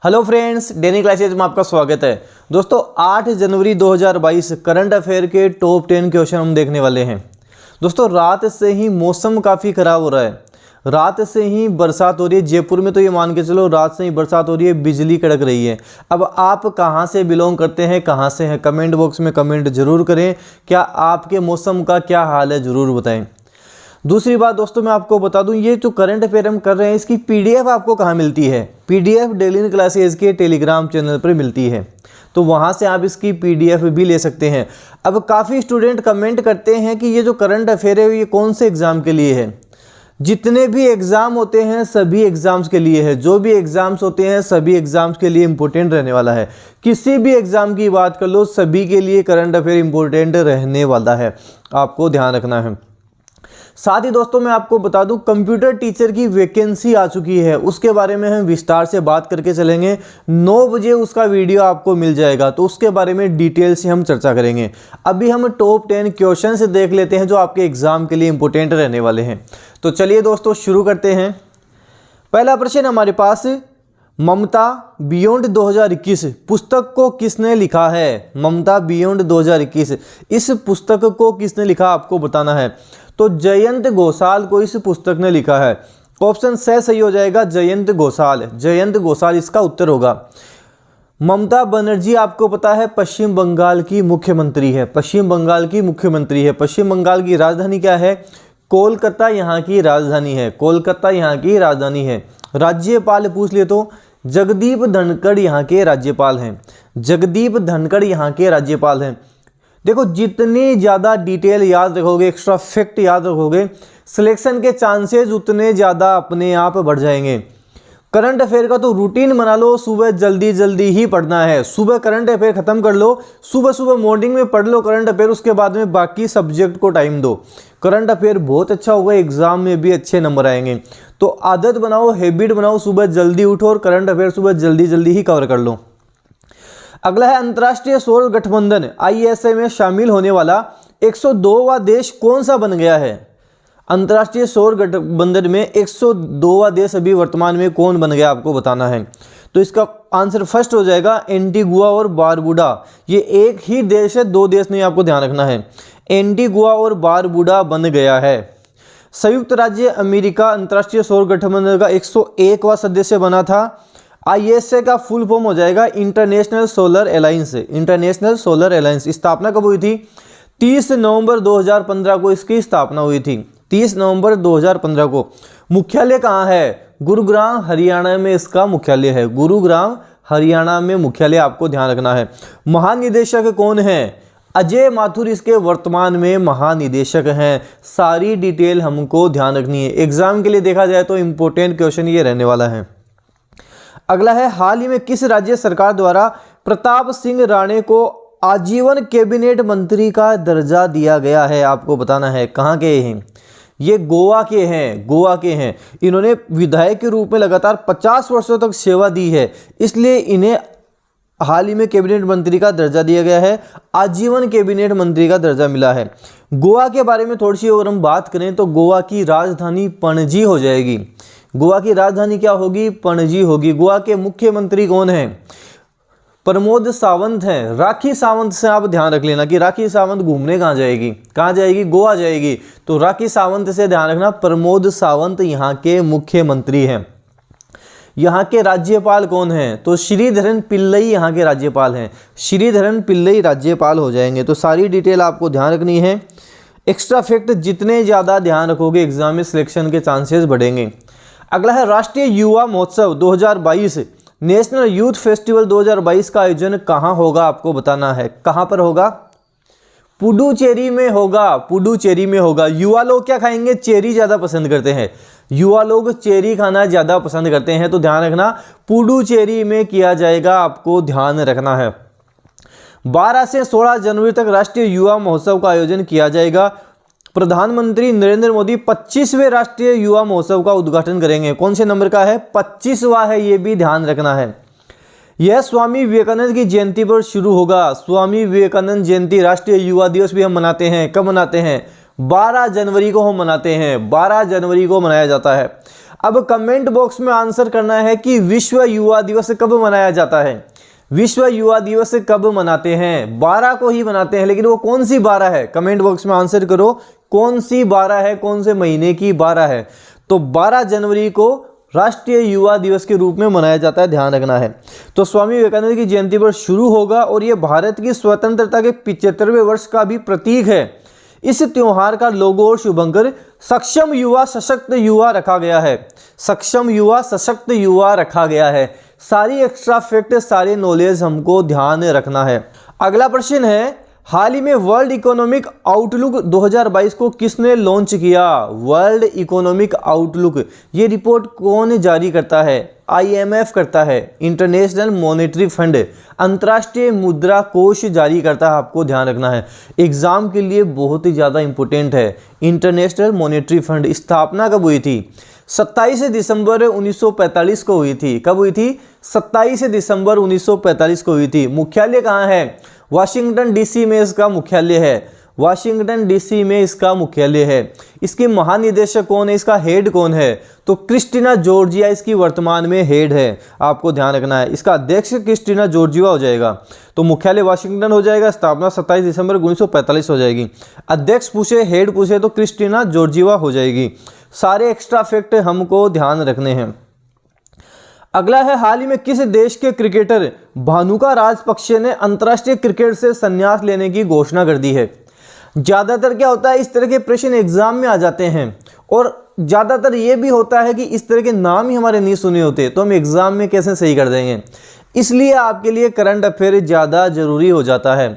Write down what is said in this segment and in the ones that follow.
Hello friends, डेनी classes में आपका स्वागत है। दोस्तों 8 जनवरी 2022 करंट अफेयर के टॉप 10 क्वेश्चन हम देखने वाले हैं। दोस्तों रात से ही मौसम काफ़ी ख़राब हो रहा है, रात से ही बरसात हो रही है। जयपुर में तो ये मान के चलो रात से ही बरसात हो रही है, बिजली कड़क रही है। अब आप कहाँ से बिलोंग करते हैं, कहाँ से हैं, कमेंट बॉक्स में कमेंट जरूर करें। क्या आपके मौसम का क्या हाल है, ज़रूर बताएँ। दूसरी बात दोस्तों मैं आपको बता दूं, ये जो करंट अफेयर हम कर रहे हैं इसकी पीडीएफ आपको कहाँ मिलती है? पीडीएफ डेली क्लासेज के टेलीग्राम चैनल पर मिलती है, तो वहाँ से आप इसकी पीडीएफ भी ले सकते हैं। अब काफ़ी स्टूडेंट कमेंट करते हैं कि ये जो करंट अफेयर है ये कौन से एग्ज़ाम के लिए है। जितने भी एग्ज़ाम होते हैं सभी एग्ज़ाम्स के लिए है, जो भी एग्ज़ाम्स होते हैं सभी एग्ज़ाम्स के लिए इम्पोर्टेंट रहने वाला है। किसी भी एग्ज़ाम की बात कर लो, सभी के लिए करंट अफेयर इम्पोर्टेंट रहने वाला है, आपको ध्यान रखना है। साथ ही दोस्तों मैं आपको बता दूं, कंप्यूटर टीचर की वैकेंसी आ चुकी है, उसके बारे में हम विस्तार से बात करके चलेंगे। 9 बजे उसका वीडियो आपको मिल जाएगा, तो उसके बारे में डिटेल से हम चर्चा करेंगे। अभी हम टॉप 10 क्वेश्चन से देख लेते हैं जो आपके एग्जाम के लिए इंपॉर्टेंट रहने वाले हैं। तो चलिए दोस्तों शुरू करते हैं। पहला प्रश्न हमारे पास, ममता बियॉन्ड 2021 पुस्तक को किसने लिखा है? ममता बियॉन्ड 2021 इस पुस्तक को किसने लिखा आपको बताना है। तो जयंत घोषाल को इस पुस्तक ने लिखा है। ऑप्शन से सही हो जाएगा, जयंत घोषाल। जयंत घोषाल इसका उत्तर होगा। ममता बनर्जी आपको पता है पश्चिम बंगाल की मुख्यमंत्री है, पश्चिम बंगाल की मुख्यमंत्री है। पश्चिम बंगाल की राजधानी क्या है? कोलकाता यहाँ की राजधानी है, कोलकाता यहाँ की राजधानी है। राज्यपाल पूछ ले तो जगदीप धनखड़ यहाँ के राज्यपाल हैं, जगदीप धनखड़ यहाँ के राज्यपाल हैं। देखो जितनी ज़्यादा डिटेल याद रखोगे, एक्स्ट्रा फैक्ट याद रखोगे, सिलेक्शन के चांसेस उतने ज़्यादा अपने आप बढ़ जाएंगे। करंट अफेयर का तो रूटीन बना लो, सुबह जल्दी जल्दी ही पढ़ना है। सुबह करंट अफेयर ख़त्म कर लो, सुबह सुबह मॉर्निंग में पढ़ लो करंट अफेयर, उसके बाद में बाकी सब्जेक्ट को टाइम दो। करंट अफेयर बहुत अच्छा होगा, एग्जाम में भी अच्छे नंबर आएंगे। तो आदत बनाओ, हैबिट बनाओ, सुबह जल्दी उठो और करंट अफेयर सुबह जल्दी जल्दी ही कवर कर लो। अगला है, अंतर्राष्ट्रीय सौर गठबंधन ISA में शामिल होने वाला 102वां देश कौन सा बन गया है? अंतर्राष्ट्रीय सौर गठबंधन में 102वां देश अभी वर्तमान में कौन बन गया आपको बताना है। तो इसका आंसर फर्स्ट हो जाएगा एंटीगुआ और बारबुडा। ये एक ही देश है, दो देश नहीं, आपको ध्यान रखना है। एंटीगुआ और बारबुडा बन गया है। संयुक्त राज्य अमेरिका अंतर्राष्ट्रीय सौर गठबंधन का 101वां सदस्य बना था। ISA का फुल फॉर्म हो जाएगा international solar alliance. International solar alliance स्थापना कब हुई थी? 30 नवंबर 2015 को इसकी स्थापना हुई थी, 30 नवंबर 2015 को। मुख्यालय कहाँ है? गुरुग्राम हरियाणा में इसका मुख्यालय है, गुरुग्राम हरियाणा में मुख्यालय, आपको ध्यान रखना है। महानिदेशक कौन है? अजय माथुर इसके वर्तमान में महानिदेशक हैं। सारी डिटेल हमको ध्यान रखनी है, एग्जाम के लिए देखा जाए तो इंपॉर्टेंट क्वेश्चन ये रहने वाला है। अगला है, हाल ही में किस राज्य सरकार द्वारा प्रताप सिंह राणे को आजीवन कैबिनेट मंत्री का दर्जा दिया गया है? आपको बताना है। कहाँ के हैं ये? गोवा के हैं, गोवा के हैं। इन्होंने विधायक के रूप में लगातार 50 वर्षों तक सेवा दी है, इसलिए इन्हें हाल ही में कैबिनेट मंत्री का दर्जा दिया गया है, आजीवन कैबिनेट मंत्री का दर्जा मिला है। गोवा के बारे में थोड़ी सी अगर हम बात करें तो गोवा की राजधानी पणजी हो जाएगी। गोवा की राजधानी क्या होगी? पणजी होगी। गोवा के मुख्यमंत्री कौन हैं? प्रमोद सावंत हैं। राखी सावंत से आप ध्यान रख लेना कि राखी सावंत घूमने कहाँ जाएगी, कहाँ जाएगी? गोवा जाएगी। तो राखी सावंत से ध्यान रखना, प्रमोद सावंत यहाँ के मुख्यमंत्री हैं। यहाँ के राज्यपाल कौन हैं? तो श्रीधरन पिल्लई यहाँ के राज्यपाल हैं, श्रीधरन पिल्लई राज्यपाल हो जाएंगे। तो सारी डिटेल आपको ध्यान रखनी है। एक्स्ट्रा फैक्ट जितने ज़्यादा ध्यान रखोगे एग्जाम में सिलेक्शन के चांसेस बढ़ेंगे। अगला है, राष्ट्रीय युवा महोत्सव 2022 नेशनल यूथ फेस्टिवल 2022 का आयोजन कहाँ होगा? आपको बताना है। कहाँ पर होगा? पुडुचेरी में होगा, पुडुचेरी में होगा। युवा लोग क्या खाएंगे? चेरी ज़्यादा पसंद करते हैं, युवा लोग चेरी खाना ज़्यादा पसंद करते हैं, तो ध्यान रखना पुडुचेरी में किया जाएगा, आपको ध्यान रखना है। 12 से 16 जनवरी तक राष्ट्रीय युवा महोत्सव का आयोजन किया जाएगा। प्रधानमंत्री नरेंद्र मोदी 25वें राष्ट्रीय युवा महोत्सव का उद्घाटन करेंगे। कौन से नंबर का है? 25वां है, ये भी ध्यान रखना है। यह स्वामी विवेकानंद की जयंती पर शुरू होगा। स्वामी विवेकानंद जयंती, राष्ट्रीय युवा दिवस भी हम मनाते हैं। कब मनाते हैं? 12 जनवरी को हम मनाते हैं, 12 जनवरी को मनाया जाता है। अब कमेंट बॉक्स में आंसर करना है कि विश्व युवा दिवस कब मनाया जाता है। विश्व युवा दिवस कब मनाते हैं? 12 को ही मनाते हैं, लेकिन वो कौन सी 12 है? कमेंट बॉक्स में आंसर करो, कौन सी 12 है, कौन से महीने की 12 है? तो 12 जनवरी को राष्ट्रीय युवा दिवस के रूप में मनाया जाता है, ध्यान रखना है। तो स्वामी विवेकानंद की जयंती पर शुरू होगा और ये भारत की स्वतंत्रता के 75वें वर्ष का भी प्रतीक है। इस त्योहार का लोगो और शुभंकर सक्षम युवा सशक्त युवा रखा गया है। सक्षम युवा सशक्त युवा रखा गया है। सारी एक्स्ट्रा फैक्ट, सारे नॉलेज हमको ध्यान रखना है। अगला प्रश्न है, हाल ही में वर्ल्ड इकोनॉमिक आउटलुक 2022 को किसने लॉन्च किया? वर्ल्ड इकोनॉमिक आउटलुक ये रिपोर्ट कौन जारी करता है? IMF करता है, इंटरनेशनल मॉनेटरी फंड, अंतर्राष्ट्रीय मुद्रा कोष जारी करता है। आपको ध्यान रखना है, एग्जाम के लिए बहुत ही ज़्यादा इंपॉर्टेंट है। इंटरनेशनल मॉनेटरी फंड स्थापना कब हुई थी? 27 दिसंबर 1945 को हुई थी। कब हुई थी? 27 दिसंबर 1945 को हुई थी। मुख्यालय कहाँ है? वाशिंगटन DC में इसका मुख्यालय है। वाशिंगटन DC में इसका मुख्यालय है। इसके महानिदेशक कौन है? इसका हेड कौन है? तो क्रिस्टीना जॉर्जिया इसकी वर्तमान में हेड है। आपको ध्यान रखना है, इसका अध्यक्ष क्रिस्टीना जॉर्जिया हो जाएगा। तो मुख्यालय वाशिंगटन हो जाएगा, स्थापना 27 दिसंबर 1945 हो जाएगी। अध्यक्ष पूछे, हेड पूछे तो क्रिस्टीना जॉर्जिया हो जाएगी। सारे एक्स्ट्रा फैक्ट हमको ध्यान रखने हैं। अगला है, हाल ही में किस देश के क्रिकेटर भानुका राजपक्षे ने अंतर्राष्ट्रीय क्रिकेट से संन्यास लेने की घोषणा कर दी है? ज़्यादातर क्या होता है, इस तरह के प्रश्न एग्जाम में आ जाते हैं और ज़्यादातर ये भी होता है कि इस तरह के नाम ही हमारे नहीं सुने होते, तो हम एग्जाम में कैसे सही कर देंगे। इसलिए आपके लिए करंट अफेयर ज़्यादा जरूरी हो जाता है।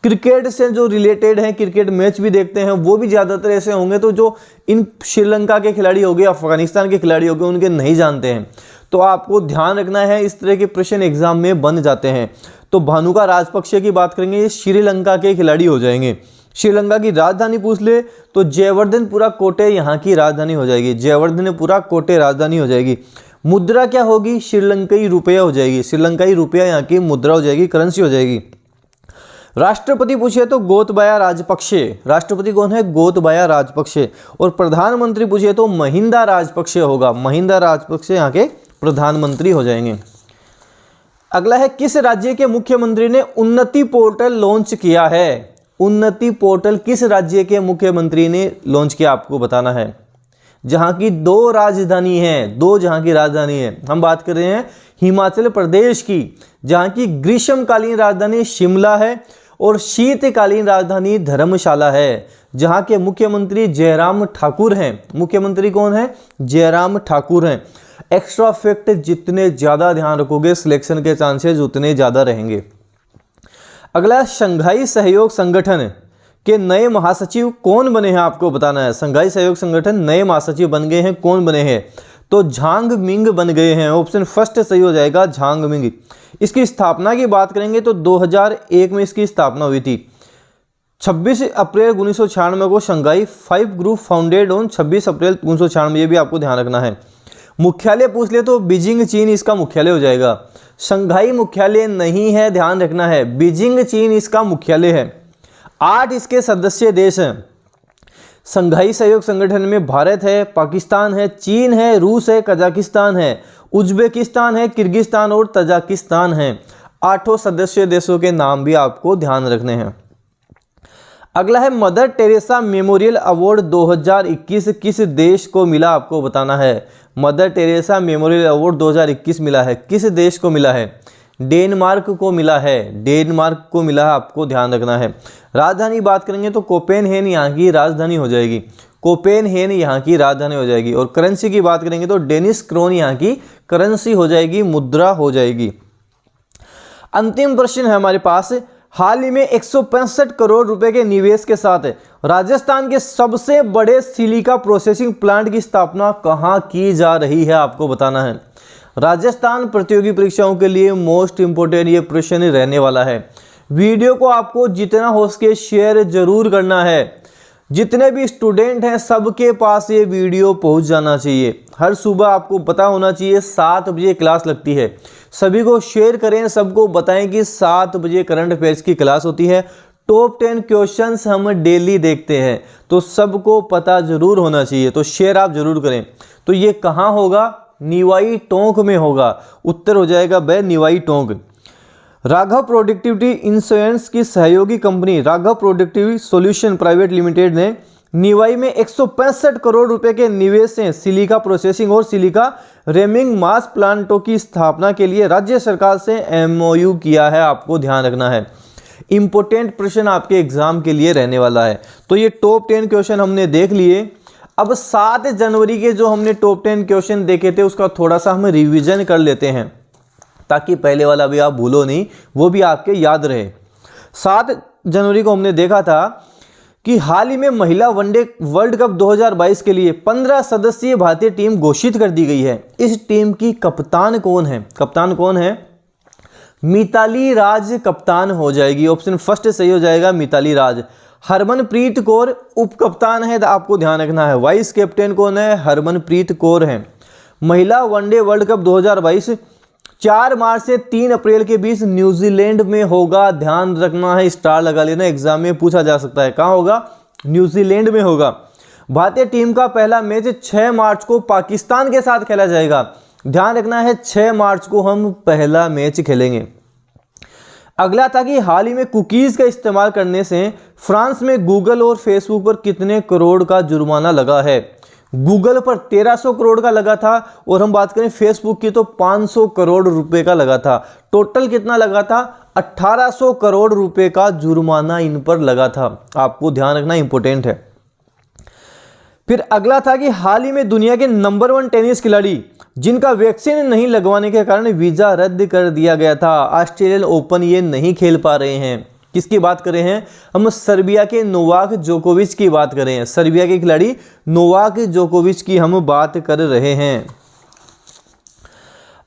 क्रिकेट से जो रिलेटेड हैं, क्रिकेट मैच भी देखते हैं, वो भी ज़्यादातर ऐसे होंगे तो जो इन श्रीलंका के खिलाड़ी हो गए, अफगानिस्तान के खिलाड़ी हो गए, उनके नहीं जानते हैं। तो आपको ध्यान रखना है, इस तरह के प्रश्न एग्जाम में बन जाते हैं। तो भानुका राजपक्षे की बात करेंगे, ये श्रीलंका के खिलाड़ी हो जाएंगे। श्रीलंका की राजधानी पूछ ले तो जयवर्धनपुरा कोटे यहाँ की राजधानी हो जाएगी। जयवर्धनपुरा कोटे राजधानी हो जाएगी। मुद्रा क्या होगी? श्रीलंकाई रुपया हो जाएगी। श्रीलंकाई रुपया यहाँ की मुद्रा हो जाएगी, करेंसी हो जाएगी। राष्ट्रपति पूछे तो गोतबाया राजपक्षे। राष्ट्रपति कौन है? गोतबाया राजपक्षे। और प्रधानमंत्री पूछे तो महिंदा राजपक्षे होगा। महिंदा राजपक्षे यहाँ के प्रधानमंत्री हो जाएंगे। अगला है, किस राज्य के मुख्यमंत्री ने उन्नति पोर्टल लॉन्च किया है? उन्नति पोर्टल किस राज्य के मुख्यमंत्री ने लॉन्च किया, आपको बताना है। जहां की 2 राजधानी है, 2 जहां की राजधानी है। हम बात कर रहे हैं हिमाचल प्रदेश की, जहां की ग्रीष्मकालीन राजधानी शिमला है और शीतकालीन राजधानी धर्मशाला है। जहां के मुख्यमंत्री जयराम ठाकुर हैं। मुख्यमंत्री कौन है? जयराम ठाकुर हैं। एक्स्ट्रा फैक्ट जितने ज़्यादा ध्यान रखोगे, सिलेक्शन के चांसेस उतने ज़्यादा रहेंगे। अगला, शंघाई सहयोग संगठन के नए महासचिव कौन बने हैं, आपको बताना है। शंघाई सहयोग संगठन नए महासचिव बन गए हैं, कौन बने हैं? तो झांग मिंग बन गए हैं। ऑप्शन फर्स्ट सही हो जाएगा, झांग मिंग। इसकी स्थापना की बात करेंगे तो 2001 में इसकी स्थापना हुई थी। 26 अप्रैल 1996 को शंघाई 5 ग्रुप फाउंडेड ऑन 26 अप्रैल 1996, ये भी आपको ध्यान रखना है। मुख्यालय पूछ ले तो बीजिंग चीन इसका मुख्यालय हो जाएगा। शंघाई मुख्यालय नहीं है, ध्यान रखना है, बीजिंग चीन इसका मुख्यालय है। 8 इसके सदस्य देश हैं शंघाई सहयोग संगठन में। भारत है, पाकिस्तान है, चीन है, रूस है, कजाकिस्तान है, उज्बेकिस्तान है, किर्गिस्तान और तजाकिस्तान है। 8 सदस्य देशों के नाम भी आपको ध्यान रखने हैं। अगला है, मदर टेरेसा मेमोरियल अवार्ड 2021 किस देश को मिला, आपको बताना है। मदर टेरेसा मेमोरियल अवार्ड 2021 मिला है, किस देश को मिला है? डेनमार्क को मिला है। डेनमार्क को मिला है, आपको ध्यान रखना है। राजधानी बात करेंगे तो कोपेनहेगन यहाँ की राजधानी हो जाएगी। कोपेनहेगन यहाँ की राजधानी हो जाएगी। और करेंसी की बात करेंगे तो डेनिश क्रोन यहाँ की करेंसी हो जाएगी, मुद्रा हो जाएगी। अंतिम प्रश्न है हमारे पास, हाल ही में 165 करोड़ रुपए के निवेश के साथ राजस्थान के सबसे बड़े सिलिका प्रोसेसिंग प्लांट की स्थापना कहाँ की जा रही है, आपको बताना है। राजस्थान प्रतियोगी परीक्षाओं के लिए मोस्ट इंपोर्टेंट ये प्रश्न रहने वाला है। वीडियो को आपको जितना हो सके शेयर जरूर करना है। जितने भी स्टूडेंट हैं सबके पास ये वीडियो पहुंच जाना चाहिए। हर सुबह आपको पता होना चाहिए 7 बजे क्लास लगती है। सभी को शेयर करें, सबको बताएं कि 7 बजे करंट अफेयर्स की क्लास होती है। टॉप 10 क्वेश्चंस हम डेली देखते हैं, तो सबको पता जरूर होना चाहिए, तो शेयर आप जरूर करें। तो ये कहाँ होगा? निवाई टोंक में होगा। उत्तर हो जाएगा ब निवाई टोंक। राघव प्रोडक्टिविटी इंश्योरेंस की सहयोगी company Raghav productivity solution private limited ने निवाई में 165 करोड़ रुपए के निवेश से सिलिका प्रोसेसिंग और सिलिका रेमिंग मास प्लांटों की स्थापना के लिए राज्य सरकार से एमओयू किया है। आपको ध्यान रखना है, इंपॉर्टेंट प्रश्न आपके एग्जाम के लिए रहने वाला है। तो ये टॉप 10 क्वेश्चन हमने देख लिए। अब 7 जनवरी के जो हमने टॉप 10 क्वेश्चन देखे थे उसका थोड़ा सा हम रिवीजन कर लेते हैं, ताकि पहले वाला भी आप भूलो नहीं, वो भी आपके याद रहे। 7 जनवरी को हमने देखा था कि हाल ही में महिला वनडे वर्ल्ड कप 2022 के लिए 15 सदस्यीय भारतीय टीम घोषित कर दी गई है। इस टीम की कप्तान कौन है? कप्तान कौन है? मिताली राज कप्तान हो जाएगी। ऑप्शन फर्स्ट सही हो जाएगा, मिताली राज। हरमनप्रीत कौर उप कप्तान है, तो आपको ध्यान रखना है। वाइस कैप्टन कौन है? हरमनप्रीत कौर है। महिला वनडे वर्ल्ड कप 2022 4 मार्च से 3 अप्रैल के बीच न्यूजीलैंड में होगा। ध्यान रखना है, स्टार लगा लेना, एग्जाम में पूछा जा सकता है। कहाँ होगा? न्यूजीलैंड में होगा। भारतीय टीम का पहला मैच 6 मार्च को पाकिस्तान के साथ खेला जाएगा। ध्यान रखना है, 6 मार्च को हम पहला मैच खेलेंगे। अगला था कि हाल ही में कुकीज़ का इस्तेमाल करने से फ्रांस में गूगल और फेसबुक पर कितने करोड़ का जुर्माना लगा है? गूगल पर 1300 करोड़ का लगा था, और हम बात करें फेसबुक की तो 500 करोड़ रुपए का लगा था। टोटल कितना लगा था? 1800 करोड़ रुपए का जुर्माना इन पर लगा था। आपको ध्यान रखना इंपॉर्टेंट है। फिर अगला था कि हाल ही में दुनिया के नंबर 1 टेनिस खिलाड़ी जिनका वैक्सीन नहीं लगवाने के कारण वीजा रद्द कर दिया गया था, ऑस्ट्रेलियन ओपन ये नहीं खेल पा रहे हैं। किसकी बात कर रहे हैं? हम सर्बिया के नोवाक जोकोविच की बात कर रहे हैं। सर्बिया के खिलाड़ी नोवाक जोकोविच की हम बात कर रहे हैं।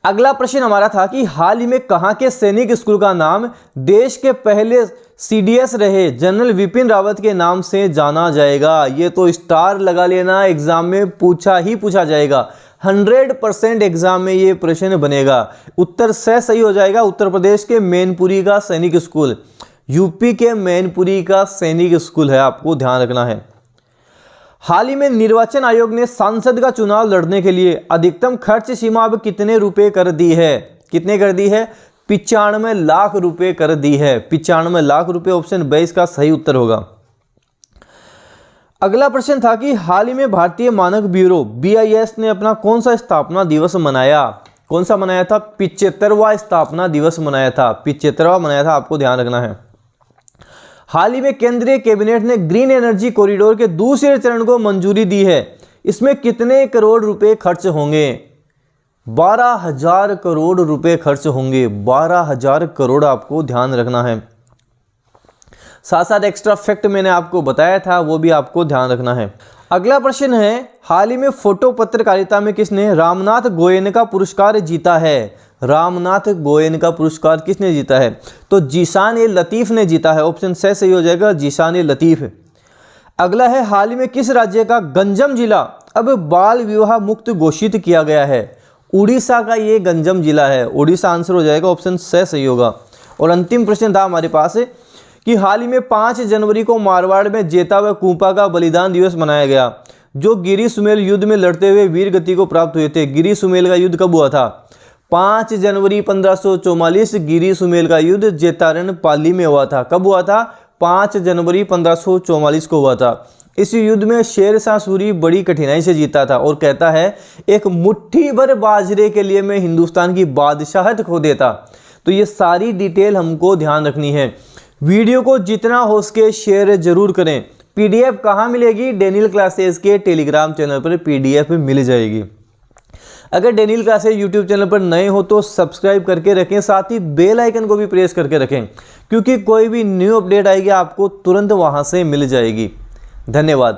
अगला प्रश्न हमारा था कि हाल ही में कहां के सैनिक स्कूल का नाम देश के पहले सीडीएस रहे जनरल विपिन रावत के नाम से जाना जाएगा? ये तो स्टार लगा लेना, एग्जाम में पूछा जाएगा। 100% एग्जाम में ये प्रश्न बनेगा। उत्तर सही हो जाएगा। उत्तर प्रदेश के मैनपुरी का सैनिक स्कूल, यूपी के मैनपुरी का सैनिक स्कूल है। आपको ध्यान रखना है। हाल ही में निर्वाचन आयोग ने सांसद का चुनाव लड़ने के लिए अधिकतम खर्च सीमा अब कितने रुपए कर दी है? कितने कर दी है? 95 लाख रुपए कर दी है। 95 लाख रुपए। ऑप्शन 22 का सही उत्तर होगा। अगला प्रश्न था कि हाल ही में भारतीय मानक ब्यूरो BIS ने अपना कौन सा स्थापना दिवस मनाया? कौन सा मनाया था? 75वां स्थापना दिवस मनाया था। 75वां मनाया था। आपको ध्यान रखना है। हाल ही में केंद्रीय कैबिनेट ने ग्रीन एनर्जी कॉरिडोर के दूसरे चरण को मंजूरी दी है। इसमें कितने करोड़ रुपए खर्च होंगे? 12,000 करोड़ रुपए खर्च होंगे। 12,000 करोड़। आपको ध्यान रखना है। साथ साथ एक्स्ट्रा फैक्ट मैंने आपको बताया था, वो भी आपको ध्यान रखना है। अगला प्रश्न है, हाल ही में फोटो पत्रकारिता में किसने रामनाथ गोयनका पुरस्कार जीता है? रामनाथ गोयनका पुरस्कार किसने जीता है? तो जीशान-ए-लतीफ ने जीता है। ऑप्शन सही हो जाएगा, जीशान-ए-लतीफ। अगला है, हाल ही में किस राज्य का गंजम जिला अब बाल विवाह मुक्त घोषित किया गया है? उड़ीसा का ये गंजम जिला है। उड़ीसा आंसर हो जाएगा। ऑप्शन सही होगा। और अंतिम प्रश्न था हमारे पास कि हाल ही में 5 जनवरी को मारवाड़ में जेता व कूपा का बलिदान दिवस मनाया गया, जो गिरी सुमेल युद्ध में लड़ते हुए वीर गति को प्राप्त हुए थे। गिरी सुमेल का युद्ध कब हुआ था? 5 जनवरी 1544 गिरी सुमेल का युद्ध जेतारण पाली में हुआ था। कब हुआ था? 5 जनवरी 1544 को हुआ था। इस युद्ध में शेरशाह सूरी बड़ी कठिनाई से जीता था और कहता है, एक मुट्ठी भर बाजरे के लिए मैं हिंदुस्तान की बादशाहत खो देता। तो ये सारी डिटेल हमको ध्यान रखनी है। वीडियो को जितना हो सके शेयर जरूर करें। PDF कहाँ मिलेगी? डेनियल क्लासेस के टेलीग्राम चैनल पर PDF मिल जाएगी। अगर डेनियल क्लासेस यूट्यूब चैनल पर नए हो तो सब्सक्राइब करके रखें, साथ ही बेल आइकन को भी प्रेस करके रखें, क्योंकि कोई भी न्यू अपडेट आएगी आपको तुरंत वहाँ से मिल जाएगी। धन्यवाद।